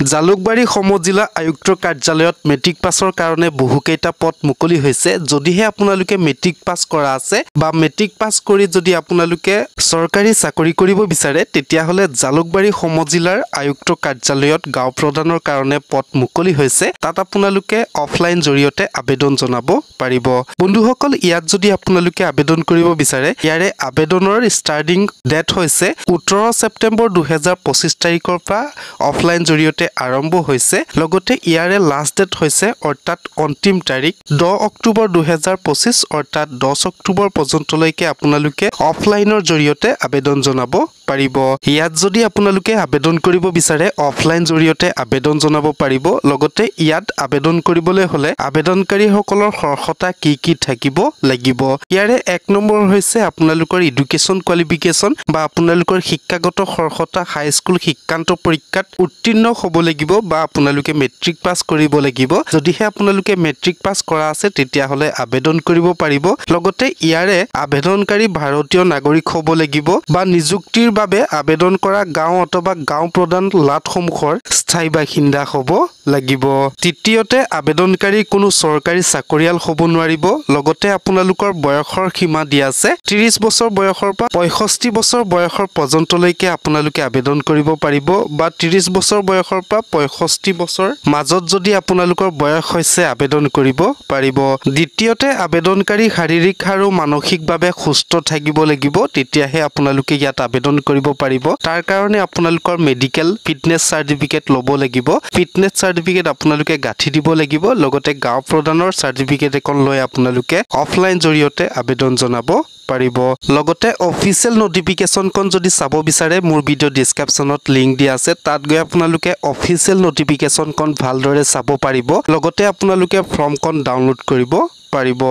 জালুকবাৰী সমজিলা আয়ুক্তৰ কাৰ্যালয়ত মেট্ৰিক পাছৰ কাৰণে বহুকেইটা পদ মুকলি হৈছে। যদিহে আপোনালোকে মেট্ৰিক পাছ কৰা আছে বা মেট্ৰিক পাছ কৰি যদি আপোনালোকে চৰকাৰী চাকৰি কৰিব বিচাৰে তেতিয়াহ'লে জালুকবাৰী সমজিলাৰ আয়ুক্তৰ কাৰ্যালয়ত গাঁও প্ৰদানৰ কাৰণে পদ মুকলি হৈছে। তাত আপোনালোকে অফলাইন জৰিয়তে আবেদন জনাব পাৰিব। বন্ধুসকল, ইয়াত যদি আপোনালোকে আবেদন কৰিব বিচাৰে ইয়াৰে আবেদনৰ ষ্টাৰ্টিং ডেট হৈছে ১৭ ছেপ্টেম্বৰ ২০২৫ তাৰিখৰ পৰা অফলাইন জৰিয়তে আৰম্ভ হৈছে। লগতে ইয়াৰে লাষ্ট ডেট হৈছে অৰ্থাৎ অন্তিম তাৰিখ ১০ অক্টোবৰ ২০২৫ অৰ্থাৎ ১০ অক্টোবৰ পৰ্যন্তলৈকে আপোনালোকে অফলাইনৰ জৰিয়তে আবেদন জনাব পাৰিব। ইয়াত যদি আপোনালোকে আবেদন কৰিব বিচাৰে অফলাইন জৰিয়তে আবেদন জনাব পাৰিব। লগতে ইয়াত আবেদন কৰিবলৈ হ'লে আবেদনকাৰীসকলৰ অৰ্হতা কি থাকিব লাগিব। ইয়াৰে ১ নম্বৰ হৈছে আপোনালোকৰ এডুকেশ্যন কোৱালিফিকেশ্যন বা আপোনালোকৰ শিক্ষাগত অৰ্হতা হাইস্কুল শিক্ষান্ত পৰীক্ষাত উত্তীৰ্ণ হ'ব লাগিব বা আপোনালোকে মেট্ৰিক পাছ কৰিব লাগিব। যদিহে আপোনালোকে মেট্ৰিক পাছ কৰা আছে তেতিয়াহ'লে আবেদন কৰিব পাৰিব। লগতে ইয়াৰে আবেদনকাৰী ভাৰতীয় নাগৰিক হ'ব লাগিব বা নিযুক্তিৰ বাবে আবেদন কৰা গাঁও অথবা গাঁও প্ৰধান লাটসমূহৰ স্থায়ী বাসিন্দা হ'ব লাগিব। তৃতীয়তে আবেদনকাৰী কোনো চৰকাৰী চাকৰিয়াল হ'ব নোৱাৰিব। লগতে আপোনালোকৰ বয়সৰ সীমা দিয়া আছে ৩০ বছৰ বয়সৰ পৰা ৬৫ বছৰ বয়সৰ পৰ্যন্তলৈকে আপোনালোকে আবেদন কৰিব পাৰিব বা ৩০ বছৰ বয়সৰ পৰা ৬৫ বছৰ মাজত যদি আপোনালোকৰ বয়স হৈছে আবেদন কৰিব পাৰিব। দ্বিতীয়তে আবেদনকাৰী শাৰীৰিক আৰু মানসিকভাৱে সুস্থ থাকিব লাগিব, তেতিয়াহে আপোনালোকে ইয়াত আবেদন কৰিব পাৰিব। তাৰ কাৰণে আপোনালোকৰ মেডিকেল ফিটনেছ চাৰ্টিফিকেট ল'ব লাগিব। ফিটনেছ চাৰ্টিফিকেট আপোনালোকে গাঁঠি দিব লাগিব। লগতে গাঁও প্ৰধানৰ চাৰ্টিফিকেট এখন লৈ আপোনালোকে অফলাইন জৰিয়তে আবেদন জনাব পাৰিব। লগতে অফিচিয়েল নটিফিকেশ্যনখন যদি চাব বিচাৰে মোৰ ভিডিঅ' ডিছক্ৰিপশ্যনত লিংক দিয়া আছে, তাত গৈ আপোনালোকে অফিচিয়েল নটিফিকেশ্যনখন ভালদৰে চাব পাৰিব। লগতে আপোনালোকে ফৰ্মখন ডাউনলোড কৰিব পাৰিব।